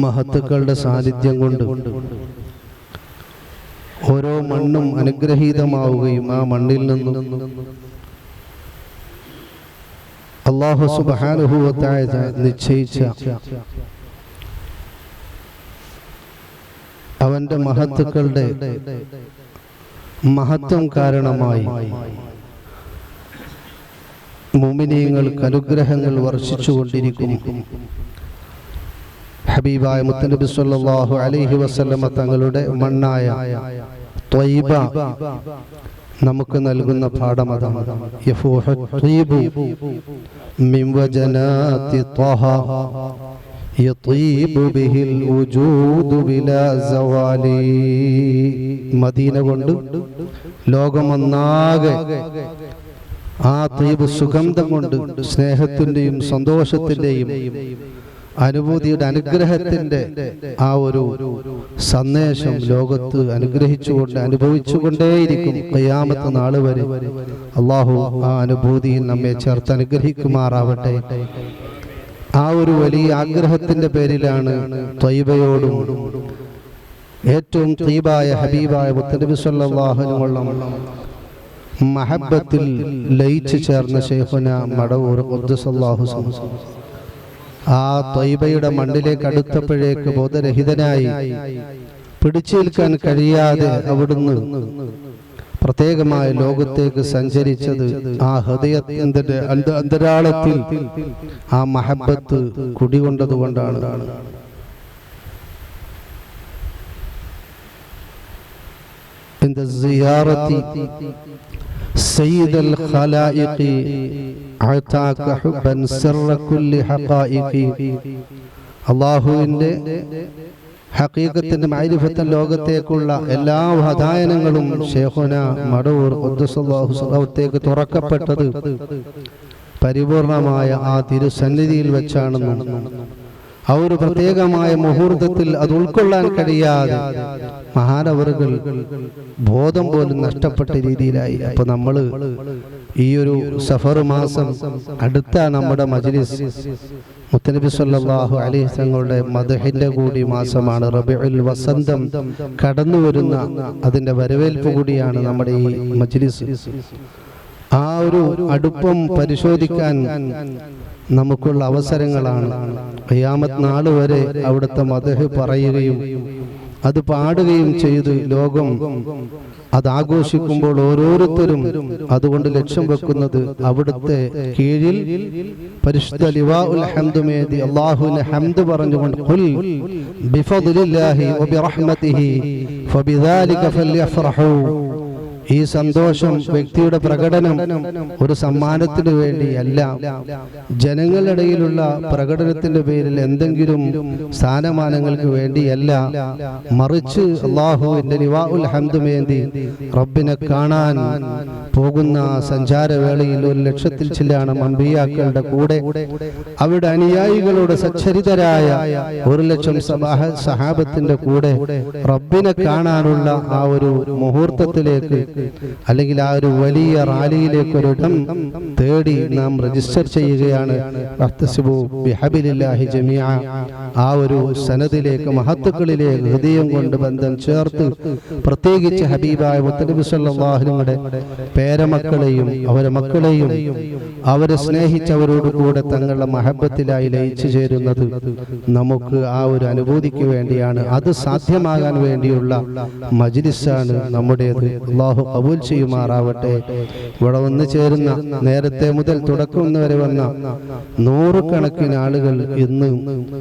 മഹത്തുക്കളുടെ സാന്നിധ്യം കൊണ്ട് ഓരോ മണ്ണും അനുഗ്രഹീതമാവുകയും ആ മണ്ണിൽ നിന്നും അല്ലാഹു സുബ്ഹാനഹു വ തആല നിശ്ചയിച്ച അവന്റെ മഹത്തുക്കളുടെ മഹത്വം കാരണമായി മുഅ്മിനീങ്ങൾക്ക് അനുഗ്രഹങ്ങൾ വർഷിച്ചുകൊണ്ടിരിക്കും. ഹബീബായ മുത്തനബി സല്ലല്ലാഹു അലൈഹി വസല്ലമ തങ്ങളുടെ മണ്ണായ ത്വയ്ബ നമുക്ക് നൽകുന്ന പാഠം അതാണ്. യഫൂഹു ത്വയ്ബു മിൻ വജനാതി ത്വഹ യത്വീബു ബിഹിൽ വജൂദു ബിലാ സവാലി. മദീന കൊണ്ട് ലോകമൊന്നാകെ ആ ത്വയ്ബ് സുഗന്ധം കൊണ്ട് സ്നേഹത്തിന്റെയും സന്തോഷത്തിന്റെയും അനുഭൂതിയുടെ അനുഗ്രഹത്തിന്റെ ആ ഒരു സന്ദേശം ലോകത്ത് അനുഗ്രഹിച്ചുകൊണ്ട് അനുഭവിച്ചുകൊണ്ടേയിരിക്കും ഖിയാമത്ത് നാൾ വരെ. അല്ലാഹു ആ അനുഭൂതിയിൽ നമ്മെ ചേർത്ത് അനുഗ്രഹിക്കുമാറാവട്ടെ. ആ ഒരു വലിയ ആഗ്രഹത്തിന്റെ പേരിലാണ് ത്വയ്ബയോടും ഏറ്റവും ത്വയ്ബായ ഹബീബായ മുത്തനബി സല്ലല്ലാഹു അലൈഹി വസല്ലം മഹബ്ബത്തിൽ ലയിച്ചു ചേർന്ന ശൈഖുന മടവൂർ ഖുദ്ദസല്ലാഹു സല്ലല്ലാഹു ആ ത്വയ്ബയുടെ മണ്ണിലേക്ക് അടുത്തപ്പോഴേക്ക് ബോധരഹിതനായി പിടിച്ചേൽക്കാൻ കഴിയാതെ അവിടുന്ന് പ്രത്യേകമായ ലോകത്തേക്ക് സഞ്ചരിച്ചത് ആ ഹൃദയത്തിന്റെ അന്തരാളത്തിൽ ആ മഹബ്ബത്ത് കുടികൊണ്ടതുകൊണ്ടാണ്. സയ്യിദൽ ഖലായിഖി അതാക ഹുബ്ബൻ സിർറ കുല്ലി ഹഖായിഖി. അല്ലാഹുവിന്റെ ഹഖീഖത്തിന്റെ മഅരിഫത്ത് ലോകത്തേക്കുള്ള എല്ലാ ഹദായനങ്ങളും ശൈഖുന മടവൂർ ഖുദ്ദസല്ലാഹു സല്ലല്ലാഹുത്തേക്ക് തുറക്കപ്പെട്ടത് പരിപൂർണമായ ആ തിരുസന്നിധിയിൽ വെച്ചാണെന്നും ആ ഒരു പ്രത്യേകമായ മുഹൂർത്തത്തിൽ അത് ഉൾക്കൊള്ളാൻ കഴിയാതെ മഹാനവറുകൾ ബോധം പോലും നഷ്ടപ്പെട്ട രീതിയിലായി. അപ്പൊ നമ്മള് ഈ ഒരു സഫർ മാസം അടുത്ത നമ്മുടെ മജ്ലിസ് മുത്തനബി സല്ലല്ലാഹു അലൈഹി തങ്ങളുടെ മദ്ഹിന്റെ കൂടി മാസമാണ്. റബീഉൽ വസന്തം കടന്നു വരുന്ന അതിന്റെ വരവേൽപ്പ് കൂടിയാണ് നമ്മുടെ ഈ മജ്ലിസ്. ആ ഒരു അടുപ്പം പരിശോധിക്കാൻ നമുക്കുള്ള അവസരങ്ങളാണ്. ഖിയാമത്ത് നാൾ വരെ അവിടുത്തെ മദ്ഹ് പറയുകയും അത് പാടുകയും ചെയ്ത് ലോകം അത് ആഘോഷിക്കുമ്പോൾ ഓരോരുത്തരും അതുകൊണ്ട് ലക്ഷ്യം വെക്കുന്നത് അവിടുത്തെ കീഴിൽ പരിശുദ്ധ ലിവാഉൽ ഹംദുമേദി അല്ലാഹുവിനെ ഹംദ് പറഞ്ഞുകൊണ്ട് ഖുൽ ബിഫദ്ലില്ലാഹി വബിറഹ്മതിഹി ഫബിദാലിക ഫല്യഫ്റഹു. ഈ സന്തോഷം വ്യക്തിയുടെ പ്രകടനം ഒരു സമ്മാനത്തിന് വേണ്ടിയല്ല, ജനങ്ങളിടയിലുള്ള പ്രകടനത്തിന്റെ പേരിൽ എന്തെങ്കിലും സ്ഥാനമാനങ്ങൾക്ക് വേണ്ടിയല്ല, മറിച്ച് അല്ലാഹുവിന്റെ ലിവാഉൽ ഹംദുമേന്തി റബ്ബിനെ കാണാൻ പോകുന്ന സഞ്ചാരവേളയിൽ 1,00,000 ചില്ലാനം അമ്പിയാക്കളുടെ കൂടെ അവിടെ അനുയായികളോട് സച്ചരിതരായ 1,00,000 സഹാബത്തിന്റെ കൂടെ റബ്ബിനെ കാണാനുള്ള ആ ഒരു മുഹൂർത്തത്തിലേക്ക് അല്ലെങ്കിൽ ആ ഒരു വലിയ റാലിയിലേക്ക് ഒരിടം തേടി നാം രജിസ്റ്റർ ചെയ്യുകയാണ്. ആ ഒരു സനദിലേക്ക് മഹത്തുക്കളിലേക്ക് ഹൃദയം കൊണ്ട് ബന്ധം ചേർത്ത് പ്രത്യേകിച്ച് ഹബീബായ മുത്തനബി സല്ലല്ലാഹു അലൈഹി വസല്ലം പേരമക്കളെയും അവരെ മക്കളെയും അവരെ സ്നേഹിച്ചവരോട് കൂടെ തങ്ങളുടെ മഹബത്തിലായി ലയിച്ചു ചേരുന്നത് നമുക്ക് ആ ഒരു അനുഭൂതിക്ക് വേണ്ടിയാണ്. അത് സാധ്യമാകാൻ വേണ്ടിയുള്ള മജ്ലിസാണ് നമ്മുടേത്. അല്ലാഹു ഖബൂൽ ചെയ്യുമാറാവട്ടെ. ഇവിടെ വന്നു ചേരുന്ന നേരത്തെ മുതൽ തുടക്കം വരെ വന്ന നൂറുകണക്കിന് ആളുകൾ ഇന്ന്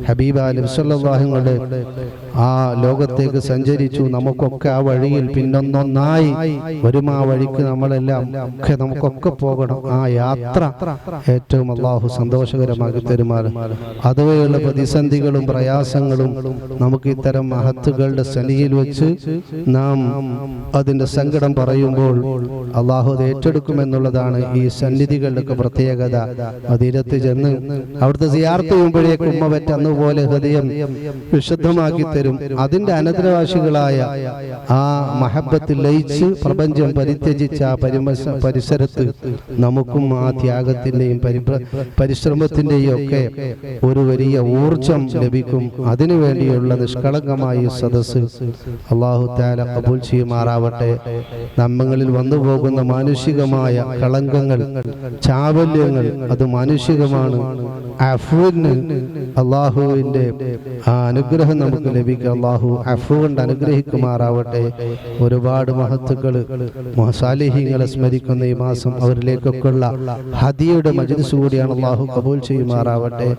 ഹബീബായ നബി സല്ലല്ലാഹു അലൈഹി വസല്ലം ആ ലോകത്തേക്ക് സഞ്ചരിച്ചു. നമുക്കൊക്കെ ആ വഴിയിൽ പിന്നൊന്നൊന്നായി വരും. ആ വഴിക്ക് നമ്മളെല്ലാം നമുക്കൊക്കെ പോകണം. ആ യാത്ര ഏറ്റവും അല്ലാഹു സന്തോഷകരമാക്കി തരുമാറ്. അതുവരെയുള്ള പ്രതിസന്ധികളും പ്രയാസങ്ങളും നമുക്ക് ഇത്തരം മഹത്തുക്കളുടെ സന്നിധിയിൽ വെച്ച് നാം അതിന്റെ സങ്കടം പറയുമ്പോൾ അല്ലാഹു അത് ഏറ്റെടുക്കുമെന്നുള്ളതാണ് ഈ സന്നിധികളുടെ പ്രത്യേകത. മദീനത്ത് ചെന്ന് അവിടുത്തെ സിയാറത്ത് ചെയ്യുമ്പോഴേക്കും ഉമ്മ പറ്റ അന്നുപോലെ ഹൃദയം വിശുദ്ധമാക്കി തരും. അതിന്റെ അനന്തരവാസികളായ ആ മഹബത്തിൽ ലയിച്ച് പ്രപഞ്ചം പരിത്യജിച്ച പരിസരത്ത് നമുക്കും ആ ത്യാഗത്തിൻ്റെയും പരിശ്രമത്തിൻ്റെയും ഒക്കെ ഒരു വലിയ ഊർജം ലഭിക്കും. അതിനുവേണ്ടിയുള്ള നിഷ്കളങ്കമായ സദസ്സ് അല്ലാഹു തആല ഖബൂൽ ചെയ്യുമാറാവട്ടെ. നമ്മളിൽ വന്നു പോകുന്ന മാനുഷികമായ കളങ്കങ്ങൾ, ചാവല്യങ്ങൾ അത് മാനുഷികമാണ്. അഫ്വിന് അല്ലാഹുവിൻ്റെ അനുഗ്രഹം നമുക്ക് ലഭിക്കുക. അല്ലാഹു അഫ്വ് കൊണ്ട് അനുഗ്രഹിക്കുമാറാവട്ടെ. ഒരുപാട് മഹത്തുക്കൾ സാലിഹീങ്ങളെ സ്മരിക്കുന്ന ഈ മാസം അവരിലേക്കൊക്കെയുള്ള ഹദിയയുടെ മജ്‌ലിസ് കൂടിയാണ്. അല്ലാഹു ഖബൂൽ ചെയ്യുമാറാവട്ടെ.